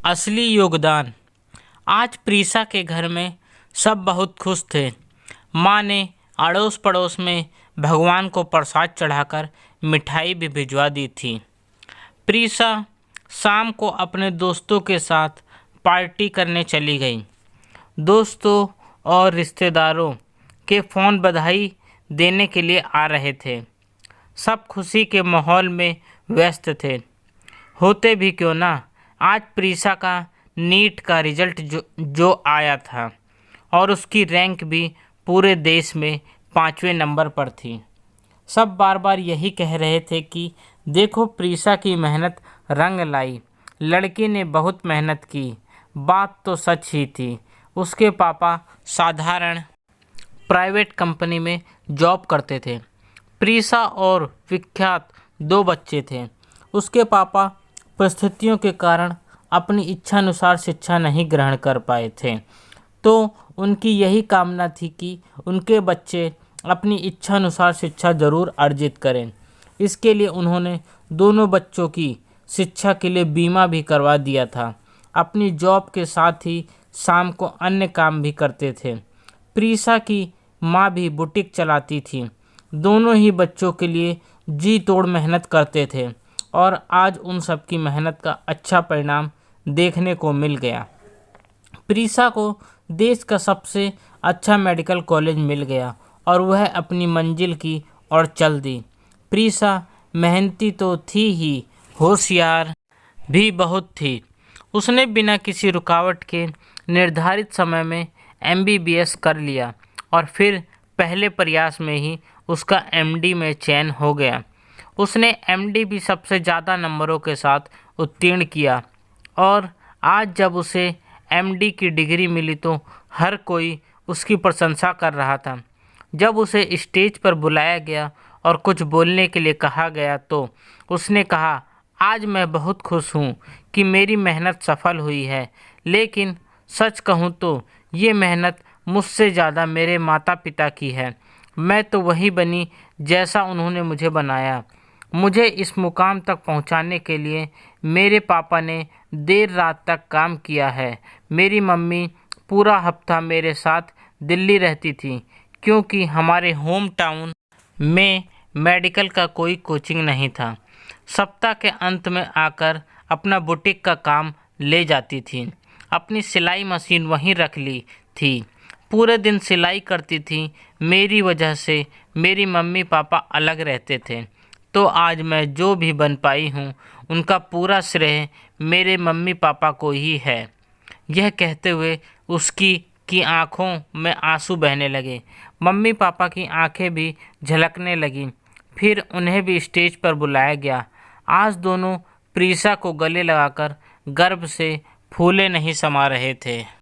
असली योगदान। आज प्रीसा के घर में सब बहुत खुश थे। माँ ने अड़ोस पड़ोस में भगवान को प्रसाद चढ़ाकर मिठाई भी भिजवा दी थी। प्रीसा शाम को अपने दोस्तों के साथ पार्टी करने चली गई। दोस्तों और रिश्तेदारों के फ़ोन बधाई देने के लिए आ रहे थे। सब खुशी के माहौल में व्यस्त थे। होते भी क्यों ना, आज प्रीसा का नीट का रिजल्ट जो आया था और उसकी रैंक भी पूरे देश में 5वें नंबर पर थी। सब बार बार यही कह रहे थे कि देखो प्रीसा की मेहनत रंग लाई, लड़की ने बहुत मेहनत की। बात तो सच ही थी। उसके पापा साधारण प्राइवेट कंपनी में जॉब करते थे। प्रीसा और विख्यात 2 बच्चे थे। उसके पापा परिस्थितियों के कारण अपनी इच्छानुसार शिक्षा नहीं ग्रहण कर पाए थे, तो उनकी यही कामना थी कि उनके बच्चे अपनी इच्छानुसार शिक्षा जरूर अर्जित करें। इसके लिए उन्होंने दोनों बच्चों की शिक्षा के लिए बीमा भी करवा दिया था। अपनी जॉब के साथ ही शाम को अन्य काम भी करते थे। प्रीसा की माँ भी बुटीक चलाती थी। दोनों ही बच्चों के लिए जी तोड़ मेहनत करते थे और आज उन सब की मेहनत का अच्छा परिणाम देखने को मिल गया। प्रीसा को देश का सबसे अच्छा मेडिकल कॉलेज मिल गया और वह अपनी मंजिल की ओर चल दी। प्रीसा मेहनती तो थी ही, होशियार भी बहुत थी। उसने बिना किसी रुकावट के निर्धारित समय में MBBS कर लिया और फिर पहले प्रयास में ही उसका MD में चयन हो गया। उसने MD भी सबसे ज़्यादा नंबरों के साथ उत्तीर्ण किया और आज जब उसे MD की डिग्री मिली तो हर कोई उसकी प्रशंसा कर रहा था। जब उसे स्टेज पर बुलाया गया और कुछ बोलने के लिए कहा गया तो उसने कहा, आज मैं बहुत खुश हूँ कि मेरी मेहनत सफल हुई है, लेकिन सच कहूँ तो ये मेहनत मुझसे ज़्यादा मेरे माता पिता की है। मैं तो वही बनी जैसा उन्होंने मुझे बनाया। मुझे इस मुकाम तक पहुंचाने के लिए मेरे पापा ने देर रात तक काम किया है। मेरी मम्मी पूरा हफ्ता मेरे साथ दिल्ली रहती थी क्योंकि हमारे होम टाउन में मेडिकल का कोई कोचिंग नहीं था। सप्ताह के अंत में आकर अपना बुटीक का काम ले जाती थी। अपनी सिलाई मशीन वहीं रख ली थी। पूरे दिन सिलाई करती थी। मेरी वजह से मेरी मम्मी पापा अलग रहते थे, तो आज मैं जो भी बन पाई हूँ उनका पूरा श्रेय मेरे मम्मी पापा को ही है। यह कहते हुए उसकी आंखों में आंसू बहने लगे। मम्मी पापा की आंखें भी झलकने लगीं। फिर उन्हें भी स्टेज पर बुलाया गया। आज दोनों प्रीसा को गले लगाकर गर्व से फूले नहीं समा रहे थे।